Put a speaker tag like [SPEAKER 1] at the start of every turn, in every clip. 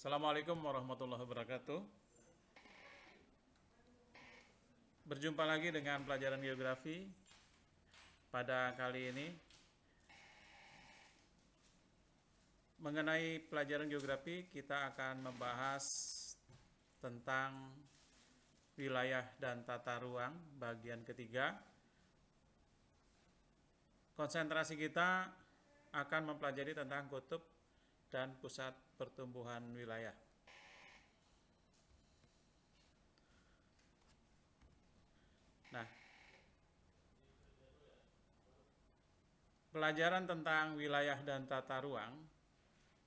[SPEAKER 1] Assalamualaikum warahmatullahi wabarakatuh. Berjumpa lagi dengan pelajaran geografi. Pada kali ini mengenai pelajaran geografi kita akan membahas tentang wilayah dan tata ruang bagian ketiga. Konsentrasi kita akan mempelajari tentang kutub dan pusat pertumbuhan wilayah. Nah, pelajaran tentang wilayah dan tata ruang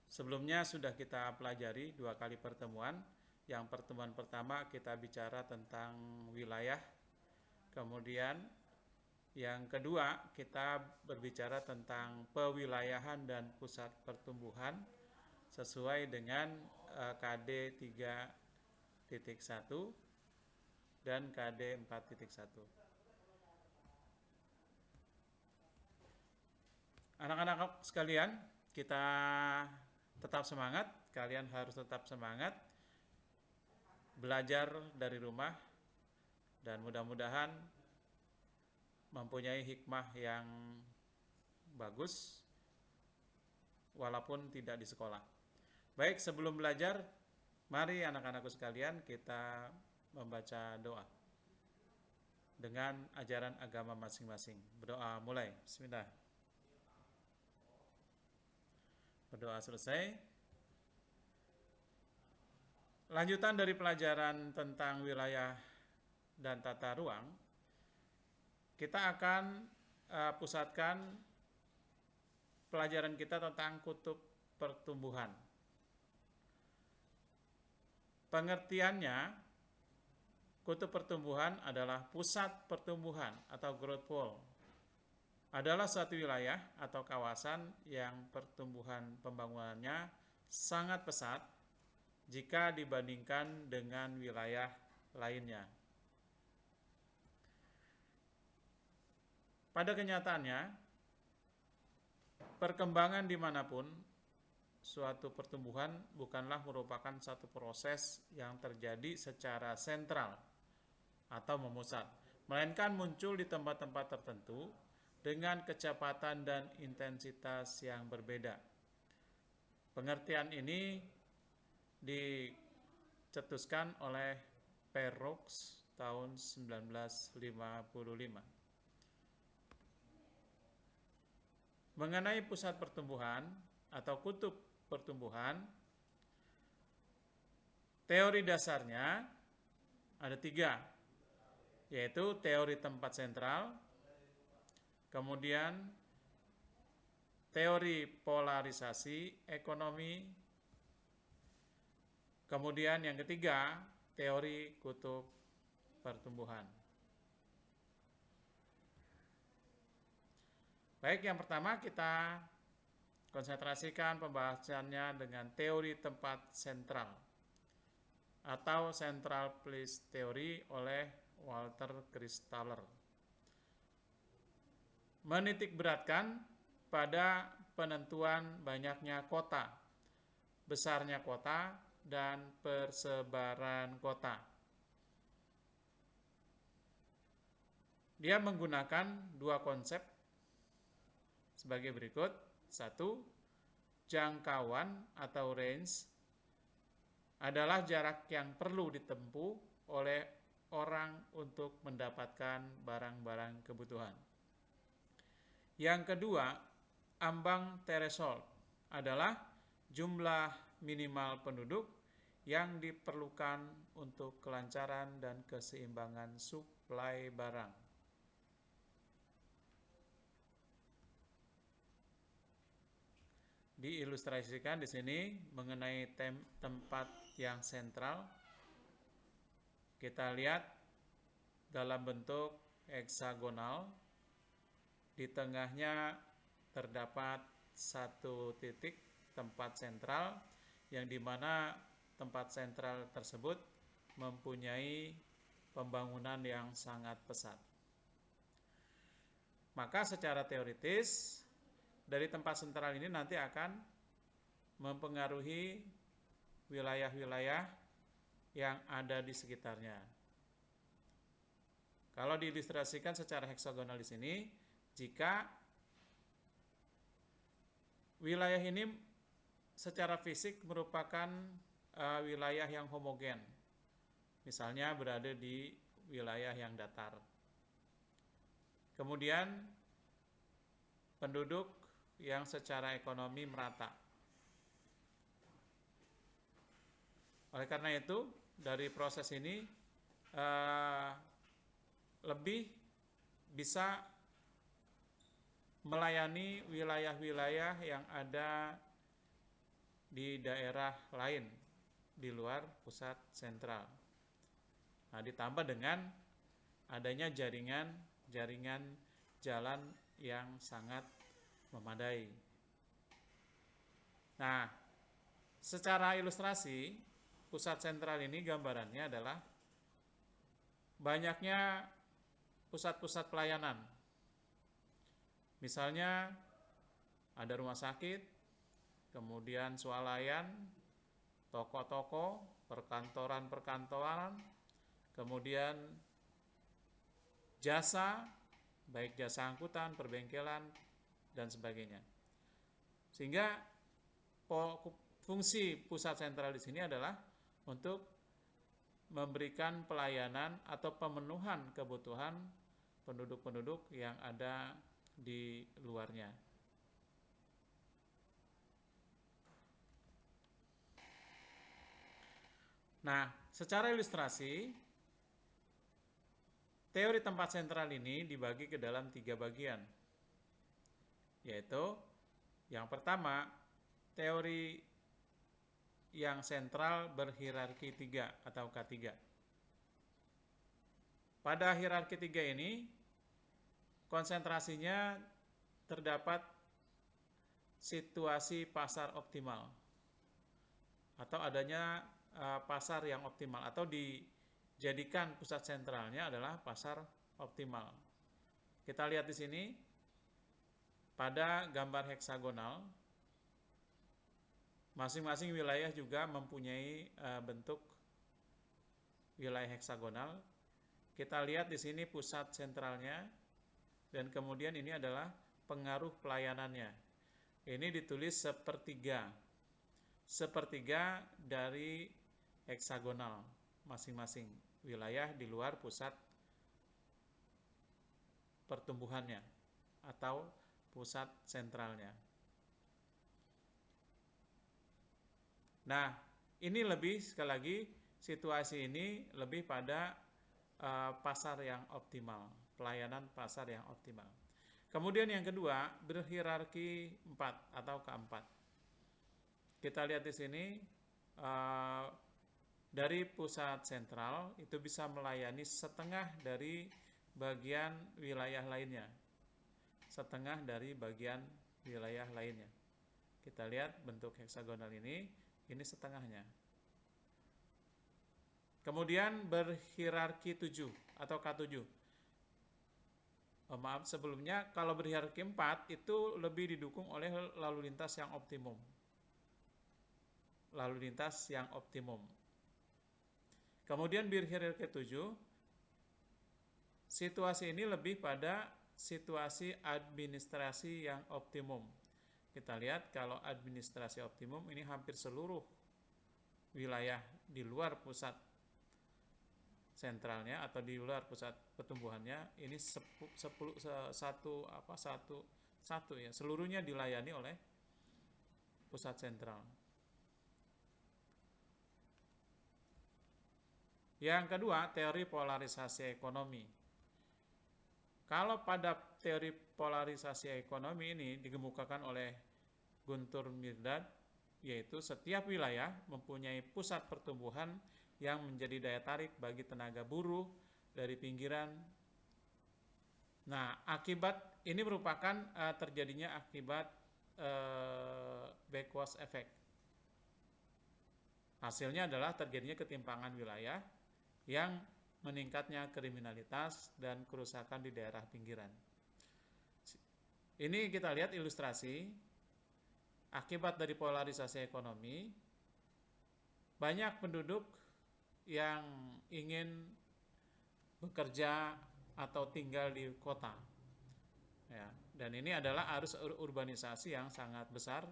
[SPEAKER 1] sebelumnya sudah kita pelajari 2 kali pertemuan. Yang pertemuan pertama kita bicara tentang wilayah, kemudian yang kedua kita berbicara tentang pewilayahan dan pusat pertumbuhan sesuai dengan KD 3.1 dan KD 4.1. Anak-anak sekalian, kita tetap semangat, kalian harus tetap semangat belajar dari rumah dan mudah-mudahan mempunyai hikmah yang bagus walaupun tidak di sekolah. Baik, sebelum belajar, mari anak-anakku sekalian kita membaca doa dengan ajaran agama masing-masing. Berdoa mulai. Bismillah. Berdoa selesai. Lanjutan dari pelajaran tentang wilayah dan tata ruang, kita akan pusatkan pelajaran kita tentang kutub pertumbuhan. Pengertiannya, kutub pertumbuhan adalah pusat pertumbuhan atau growth pole. Adalah suatu wilayah atau kawasan yang pertumbuhan pembangunannya sangat pesat jika dibandingkan dengan wilayah lainnya. Pada kenyataannya, perkembangan dimanapun suatu pertumbuhan bukanlah merupakan satu proses yang terjadi secara sentral atau memusat, melainkan muncul di tempat-tempat tertentu dengan kecepatan dan intensitas yang berbeda. Pengertian ini dicetuskan oleh Perroux tahun 1955. Mengenai pusat pertumbuhan atau kutub pertumbuhan, teori dasarnya ada 3, yaitu teori tempat sentral, kemudian teori polarisasi ekonomi, kemudian yang ketiga teori kutub pertumbuhan. Baik, yang pertama kita konsentrasikan pembahasannya dengan teori tempat sentral atau Central Place Theory oleh Walter Christaller. Menitik beratkan pada penentuan banyaknya kota, besarnya kota, dan persebaran kota. Dia menggunakan 2 konsep sebagai berikut. 1, jangkauan atau range adalah jarak yang perlu ditempuh oleh orang untuk mendapatkan barang-barang kebutuhan. Yang kedua, ambang threshold adalah jumlah minimal penduduk yang diperlukan untuk kelancaran dan keseimbangan suplai barang. Diilustrasikan di sini mengenai tempat yang sentral. Kita lihat dalam bentuk heksagonal. Di tengahnya terdapat 1 titik tempat sentral yang dimana tempat sentral tersebut mempunyai pembangunan yang sangat pesat. Maka secara teoritis dari tempat sentral ini nanti akan mempengaruhi wilayah-wilayah yang ada di sekitarnya. Kalau diilustrasikan secara heksagonal di sini, jika wilayah ini secara fisik merupakan wilayah yang homogen, misalnya berada di wilayah yang datar. Kemudian penduduk yang secara ekonomi merata. Oleh karena itu, dari proses ini lebih bisa melayani wilayah-wilayah yang ada di daerah lain di luar pusat sentral. Nah, ditambah dengan adanya jaringan jalan yang sangat memadai. Nah, secara ilustrasi, pusat sentral ini gambarannya adalah banyaknya pusat-pusat pelayanan. Misalnya ada rumah sakit, kemudian swalayan, toko-toko, perkantoran-perkantoran, kemudian jasa, baik jasa angkutan, perbengkelan, dan sebagainya. Sehingga fungsi pusat sentral di sini adalah untuk memberikan pelayanan atau pemenuhan kebutuhan penduduk-penduduk yang ada di luarnya. Nah, secara ilustrasi, teori tempat sentral ini dibagi ke dalam 3 bagian, yaitu yang pertama, teori yang sentral berhierarki 3 atau K3. Pada hierarki 3 ini, konsentrasinya terdapat situasi pasar optimal atau adanya pasar yang optimal, atau dijadikan pusat sentralnya adalah pasar optimal. Kita lihat di sini pada gambar heksagonal, masing-masing wilayah juga mempunyai bentuk wilayah heksagonal. Kita lihat di sini pusat sentralnya, dan kemudian ini adalah pengaruh pelayanannya. Ini ditulis sepertiga dari heksagonal masing-masing wilayah di luar pusat pertumbuhannya atau pusat sentralnya. Nah, ini lebih, sekali lagi, situasi ini lebih pada pasar yang optimal, pelayanan pasar yang optimal. Kemudian yang kedua, berhierarki 4 atau K4. Kita lihat di sini, dari pusat sentral itu bisa melayani setengah dari bagian wilayah lainnya. Setengah dari bagian wilayah lainnya. Kita lihat bentuk heksagonal ini setengahnya. Kemudian berhierarki 7 atau K7. Maaf, sebelumnya kalau berhierarki 4 itu lebih didukung oleh lalu lintas yang optimum. Lalu lintas yang optimum. Kemudian berhierarki 7, situasi ini lebih pada situasi administrasi yang optimum. Kita lihat kalau administrasi optimum ini hampir seluruh wilayah di luar pusat sentralnya atau di luar pusat pertumbuhannya ini seluruhnya dilayani oleh pusat sentral. Yang kedua, teori polarisasi ekonomi. Kalau pada teori polarisasi ekonomi ini dikemukakan oleh Guntur Myrdal, yaitu setiap wilayah mempunyai pusat pertumbuhan yang menjadi daya tarik bagi tenaga buruh dari pinggiran. Nah, akibat ini merupakan terjadinya akibat backwash effect. Hasilnya adalah terjadinya ketimpangan wilayah yang meningkatnya kriminalitas dan kerusakan di daerah pinggiran. Ini kita lihat ilustrasi akibat dari polarisasi ekonomi. banyak penduduk yang ingin bekerja atau tinggal di kota, ya. Dan ini adalah arus urbanisasi yang sangat besar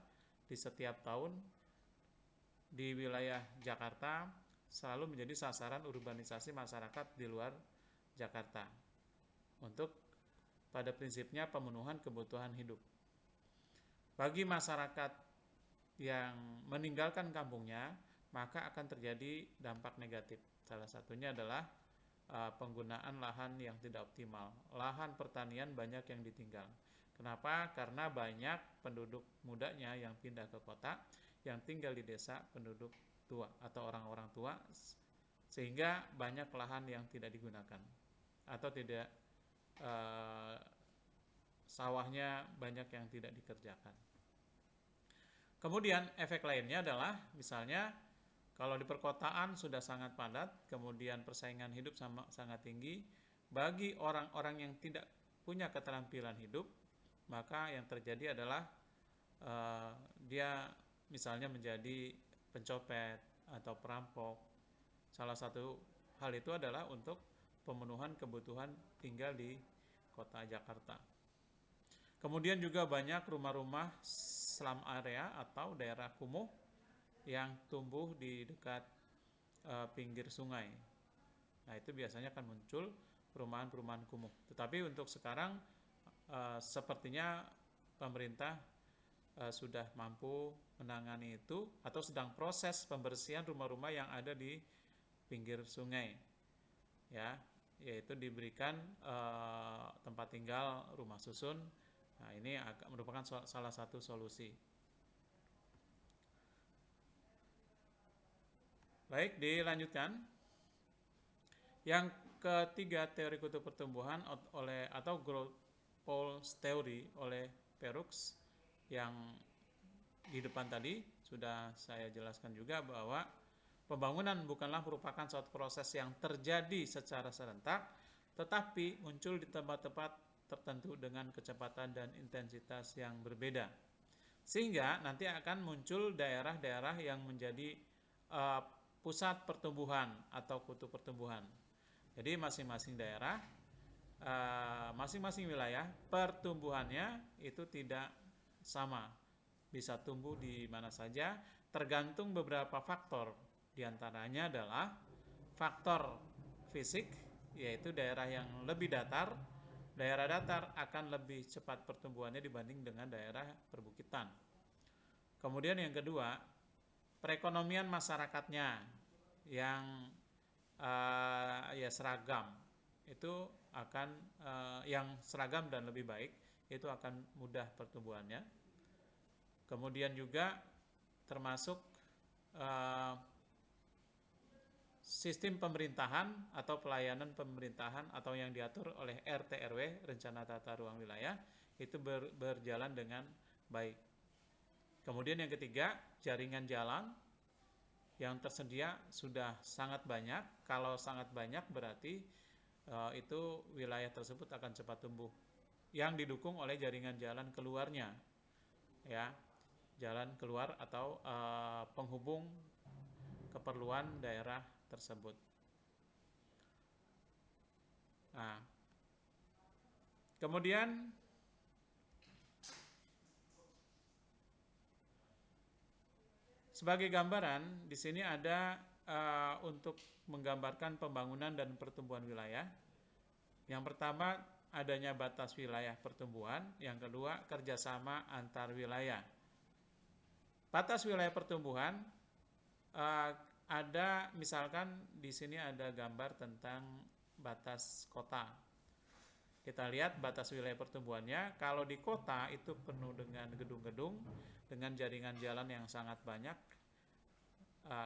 [SPEAKER 1] di setiap tahun di wilayah Jakarta, selalu menjadi sasaran urbanisasi masyarakat di luar Jakarta untuk pada prinsipnya pemenuhan kebutuhan hidup. Bagi masyarakat yang meninggalkan kampungnya, maka akan terjadi dampak negatif. Salah satunya adalah penggunaan lahan yang tidak optimal. Lahan pertanian banyak yang ditinggal. Kenapa? Karena banyak penduduk mudanya yang pindah ke kota, yang tinggal di desa penduduk tua atau orang-orang tua, sehingga banyak lahan yang tidak digunakan atau tidak sawahnya banyak yang tidak dikerjakan. Kemudian efek lainnya adalah misalnya kalau di perkotaan sudah sangat padat, kemudian persaingan hidup sangat tinggi, bagi orang-orang yang tidak punya keterampilan hidup, maka yang terjadi adalah dia misalnya menjadi pencopet atau perampok. Salah satu hal itu adalah untuk pemenuhan kebutuhan tinggal di kota Jakarta. Kemudian juga banyak rumah-rumah slum area atau daerah kumuh yang tumbuh di dekat pinggir sungai. Nah, itu biasanya akan muncul perumahan-perumahan kumuh. Tetapi untuk sekarang sepertinya pemerintah sudah mampu menangani itu atau sedang proses pembersihan rumah-rumah yang ada di pinggir sungai, ya, yaitu diberikan tempat tinggal, rumah susun. Nah, ini merupakan salah satu solusi. Baik, dilanjutkan. Yang ketiga, teori kutub pertumbuhan atau growth poles theory oleh Perux, yang di depan tadi sudah saya jelaskan juga bahwa pembangunan bukanlah merupakan suatu proses yang terjadi secara serentak, tetapi muncul di tempat-tempat tertentu dengan kecepatan dan intensitas yang berbeda. Sehingga nanti akan muncul daerah-daerah yang menjadi pusat pertumbuhan atau kutub pertumbuhan. Jadi masing-masing daerah, masing-masing wilayah pertumbuhannya itu tidak sama. Bisa tumbuh di mana saja, tergantung beberapa faktor. Di antaranya adalah faktor fisik, yaitu daerah yang lebih datar. Daerah datar akan lebih cepat pertumbuhannya dibanding dengan daerah perbukitan. Kemudian yang kedua, perekonomian masyarakatnya yang ya seragam, itu akan yang seragam dan lebih baik, itu akan mudah pertumbuhannya. Kemudian juga termasuk sistem pemerintahan atau pelayanan pemerintahan atau yang diatur oleh RT RW, rencana tata ruang wilayah, itu berjalan dengan baik. Kemudian yang ketiga, jaringan jalan yang tersedia sudah sangat banyak. Kalau sangat banyak berarti itu wilayah tersebut akan cepat tumbuh, yang didukung oleh jaringan jalan keluarnya, ya, jalan keluar atau penghubung keperluan daerah tersebut. Nah, kemudian sebagai gambaran di sini ada untuk menggambarkan pembangunan dan pertumbuhan wilayah. Yang pertama, adanya batas wilayah pertumbuhan. Yang kedua, kerjasama antar wilayah. Batas wilayah pertumbuhan ada, misalkan di sini ada gambar tentang batas kota. Kita lihat batas wilayah pertumbuhannya. Kalau di kota itu penuh dengan gedung-gedung dengan jaringan jalan yang sangat banyak.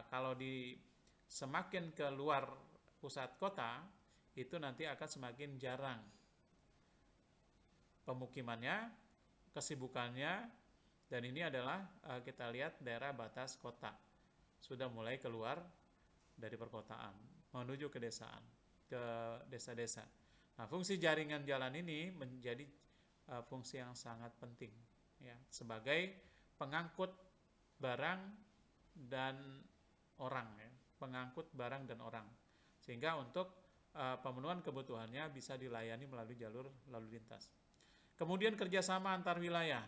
[SPEAKER 1] Kalau di semakin ke luar pusat kota, itu nanti akan semakin jarang pemukimannya, kesibukannya, dan ini adalah kita lihat daerah batas kota. Sudah mulai keluar dari perkotaan menuju ke desaan, ke desa-desa. Nah, fungsi jaringan jalan ini menjadi fungsi yang sangat penting, ya, sebagai pengangkut barang dan orang, ya, pengangkut barang dan orang, sehingga untuk pemenuhan kebutuhannya bisa dilayani melalui jalur lalu lintas. Kemudian kerjasama antar wilayah.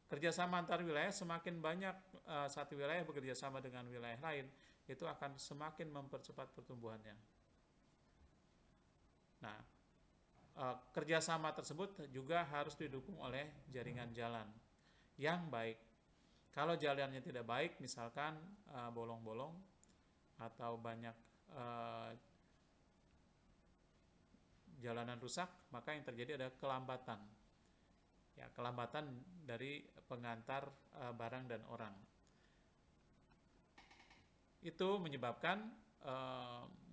[SPEAKER 1] Kerjasama antar wilayah, semakin banyak satu wilayah bekerja sama dengan wilayah lain, itu akan semakin mempercepat pertumbuhannya. Nah, kerjasama tersebut juga harus didukung oleh jaringan jalan yang baik. Kalau jalannya tidak baik, misalkan bolong-bolong atau banyak jalanan rusak, maka yang terjadi adalah kelambatan. Ya, kelambatan dari pengantar barang dan orang. Itu menyebabkan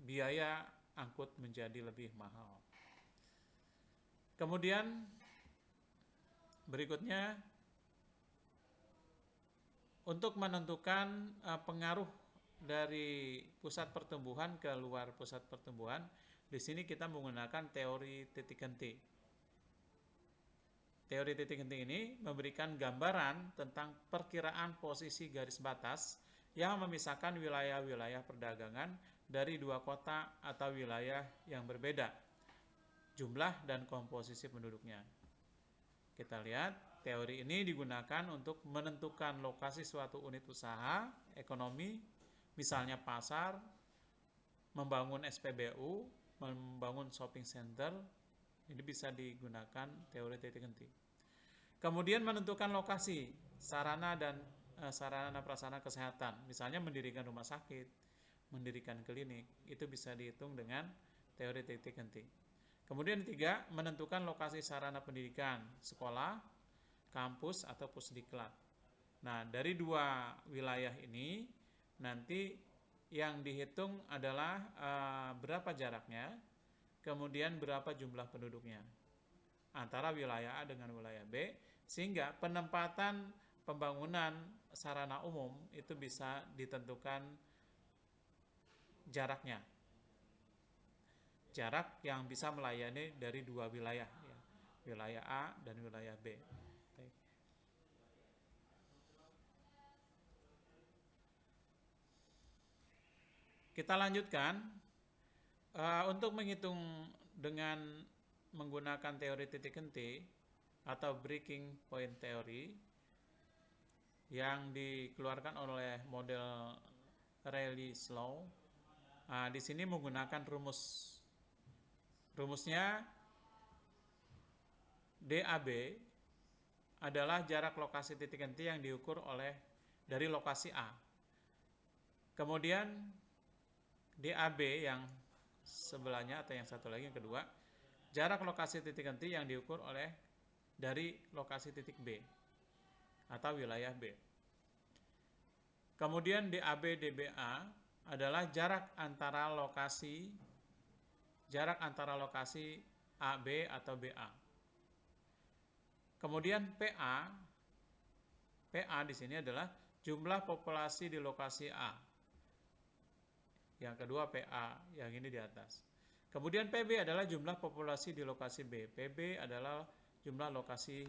[SPEAKER 1] biaya angkut menjadi lebih mahal. Kemudian berikutnya, untuk menentukan pengaruh dari pusat pertumbuhan ke luar pusat pertumbuhan, di sini kita menggunakan teori titik henti. Teori titik henti ini memberikan gambaran tentang perkiraan posisi garis batas yang memisahkan wilayah-wilayah perdagangan dari dua kota atau wilayah yang berbeda, jumlah dan komposisi penduduknya. Kita lihat, teori ini digunakan untuk menentukan lokasi suatu unit usaha ekonomi, misalnya pasar, membangun SPBU, membangun shopping center. Ini bisa digunakan teori titik henti. Kemudian menentukan lokasi sarana dan sarana prasarana kesehatan, misalnya mendirikan rumah sakit, mendirikan klinik, itu bisa dihitung dengan teori titik henti. Kemudian ketiga, menentukan lokasi sarana pendidikan, sekolah, kampus, atau pusdiklat. Nah, dari dua wilayah ini, nanti yang dihitung adalah berapa jaraknya, kemudian berapa jumlah penduduknya antara wilayah A dengan wilayah B, sehingga penempatan pembangunan sarana umum itu bisa ditentukan jaraknya. Jarak yang bisa melayani dari dua wilayah, ya, wilayah A dan wilayah B. Baik. Kita lanjutkan untuk menghitung dengan menggunakan teori titik henti atau breaking point theory yang dikeluarkan oleh model Rayleigh's Law. Di sini menggunakan rumus. Rumusnya DAB adalah jarak lokasi titik henti yang diukur dari lokasi A. Kemudian DAB yang sebelahnya atau yang satu lagi yang kedua, jarak lokasi titik henti yang diukur dari lokasi titik B atau wilayah B. Kemudian DAB DBA adalah jarak antara lokasi AB atau BA. Kemudian PA di sini adalah jumlah populasi di lokasi A. Yang kedua PA, yang ini di atas. Kemudian PB adalah jumlah populasi di lokasi B. PB adalah jumlah lokasi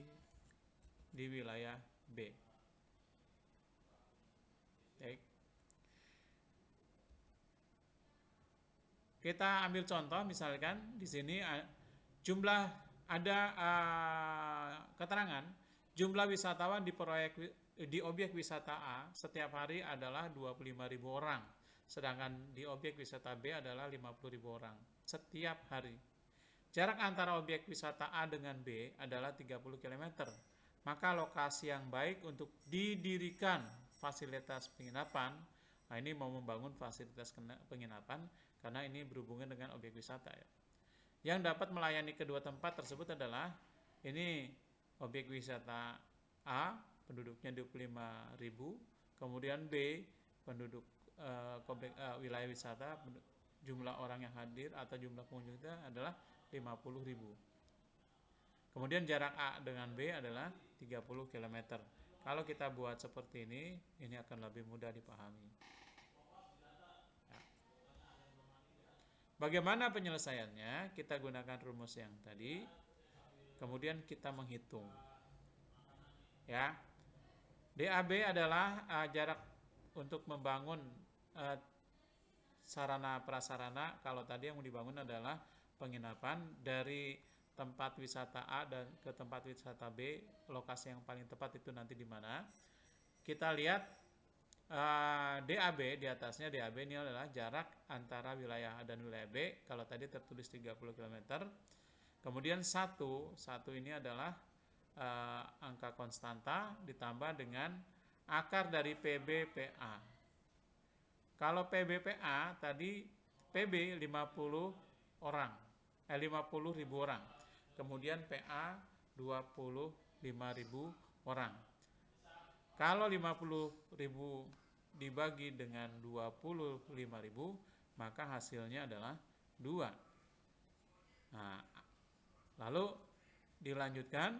[SPEAKER 1] di wilayah B. Baik. Kita ambil contoh, misalkan di sini ada keterangan jumlah wisatawan di objek wisata A setiap hari adalah 25.000 orang, sedangkan di objek wisata B adalah 50.000 orang setiap hari. Jarak antara objek wisata A dengan B adalah 30 km. Maka lokasi yang baik untuk didirikan fasilitas penginapan, ini mau membangun fasilitas penginapan karena ini berhubungan dengan objek wisata, ya. Yang dapat melayani kedua tempat tersebut adalah ini objek wisata A, penduduknya 25.000, kemudian B, penduduk wilayah wisata, jumlah orang yang hadir atau jumlah pengunjungnya adalah 50.000. Kemudian jarak A dengan B adalah 30 km. Kalau kita buat seperti ini akan lebih mudah dipahami. Bagaimana penyelesaiannya? Kita gunakan rumus yang tadi, kemudian kita menghitung. Ya, DAB adalah jarak untuk membangun eh, sarana prasarana, kalau tadi yang mau dibangun adalah penginapan dari tempat wisata A dan ke tempat wisata B, lokasi yang paling tepat itu nanti di mana. Kita lihat DAB, di atasnya DAB ini adalah jarak antara wilayah A dan wilayah B. Kalau tadi tertulis 30 km. Kemudian satu ini adalah angka konstanta ditambah dengan akar dari PBPA. Kalau PBPA tadi PB 50 orang, 50.000 orang. Kemudian PA 25.000 orang. Kalau 50.000 dibagi dengan 25.000, maka hasilnya adalah 2. Nah, lalu dilanjutkan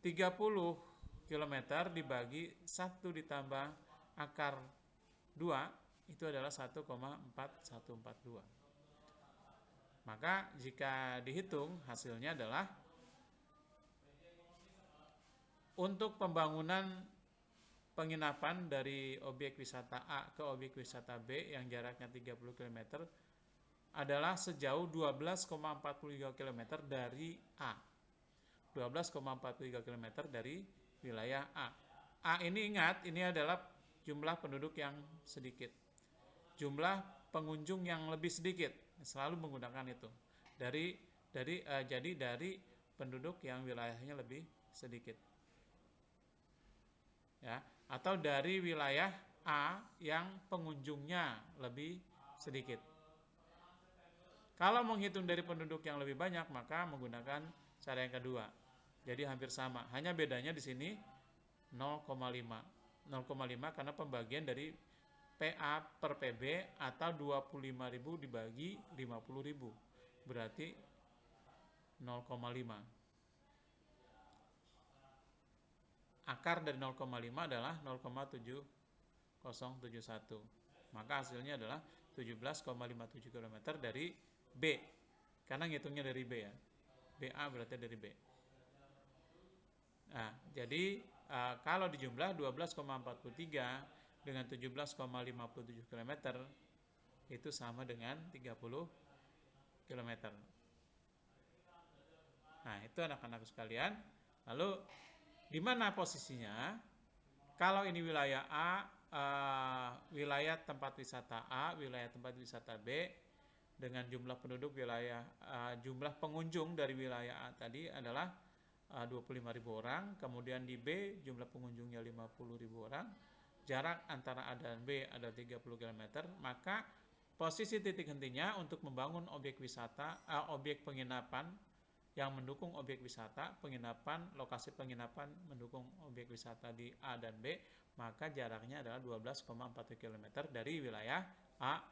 [SPEAKER 1] 30 km dibagi 1 ditambah akar 2 itu adalah 1,4142. Maka jika dihitung hasilnya adalah untuk pembangunan penginapan dari objek wisata A ke objek wisata B yang jaraknya 30 km adalah sejauh 12,43 km dari A. 12,43 km dari wilayah A. A ini ingat, ini adalah jumlah penduduk yang sedikit. Jumlah pengunjung yang lebih sedikit, selalu menggunakan itu. Jadi dari penduduk yang wilayahnya lebih sedikit. Ya, atau dari wilayah A yang pengunjungnya lebih sedikit. Kalau menghitung dari penduduk yang lebih banyak, maka menggunakan cara yang kedua. Jadi hampir sama. Hanya bedanya di sini 0,5. 0,5 karena pembagian dari PA per PB atau 25.000 dibagi 50.000. Berarti 0,5. Akar dari 0,5 adalah 0,7071. Maka hasilnya adalah 17,57 km dari B. Karena ngitungnya dari B ya. BA berarti dari B. Nah, jadi kalau dijumlah 12,43 dengan 17,57 km itu sama dengan 30 km. Nah, itu anak-anak sekalian. Lalu di mana posisinya? Kalau ini wilayah A, wilayah tempat wisata A, wilayah tempat wisata B, dengan jumlah penduduk wilayah, jumlah pengunjung dari wilayah A tadi adalah 25.000 orang, kemudian di B jumlah pengunjungnya 50.000 orang, jarak antara A dan B ada 30 km, maka posisi titik hentinya untuk membangun objek wisata, objek penginapan yang mendukung objek wisata, penginapan, lokasi penginapan mendukung objek wisata di A dan B, maka jaraknya adalah 12,4 km dari wilayah A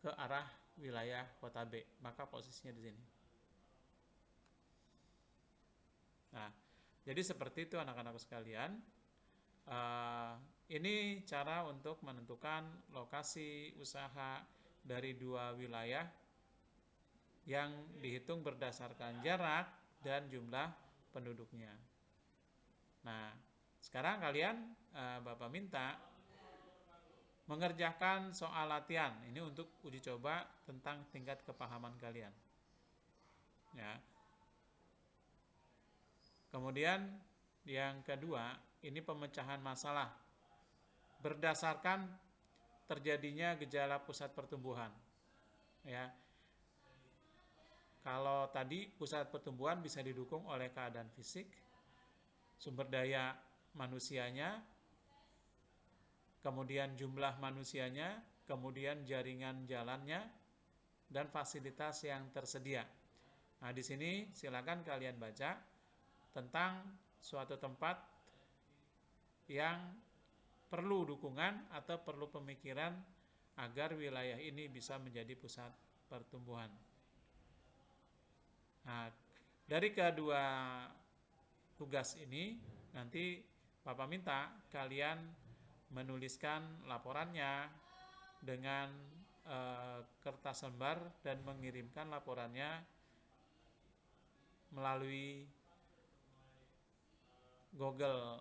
[SPEAKER 1] ke arah wilayah kota B. Maka posisinya di sini. Nah, jadi seperti itu anak-anak sekalian. Ini cara untuk menentukan lokasi usaha dari dua wilayah yang dihitung berdasarkan jarak dan jumlah penduduknya. Nah, sekarang kalian Bapak minta mengerjakan soal latihan. Ini untuk uji coba tentang tingkat kepahaman kalian. Ya. Kemudian yang kedua, ini pemecahan masalah berdasarkan terjadinya gejala pusat pertumbuhan. Ya. Kalau tadi pusat pertumbuhan bisa didukung oleh keadaan fisik, sumber daya manusianya, kemudian jumlah manusianya, kemudian jaringan jalannya, dan fasilitas yang tersedia. Nah, di sini silakan kalian baca tentang suatu tempat yang perlu dukungan atau perlu pemikiran agar wilayah ini bisa menjadi pusat pertumbuhan. Nah, dari kedua tugas ini nanti Bapak minta kalian menuliskan laporannya dengan kertas lembar dan mengirimkan laporannya melalui Google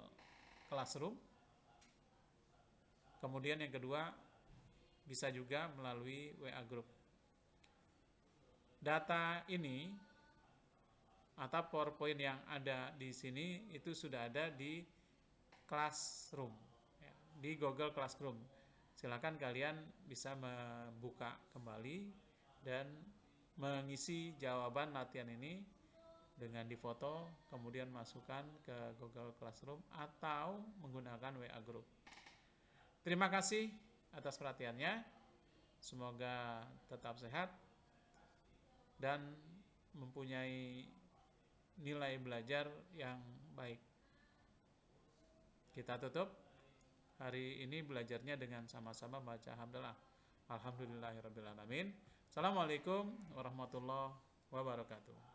[SPEAKER 1] Classroom Kemudian yang kedua, bisa juga melalui WA Group. Data ini atau PowerPoint yang ada di sini itu sudah ada di Classroom, ya, di Google Classroom. Silakan kalian bisa membuka kembali dan mengisi jawaban latihan ini dengan difoto, kemudian masukkan ke Google Classroom atau menggunakan WA Group. Terima kasih atas perhatiannya. Semoga tetap sehat dan mempunyai nilai belajar yang baik. Kita tutup hari ini belajarnya dengan sama-sama baca hamdalah. Alhamdulillahirabbil alamin. Assalamualaikum warahmatullahi wabarakatuh.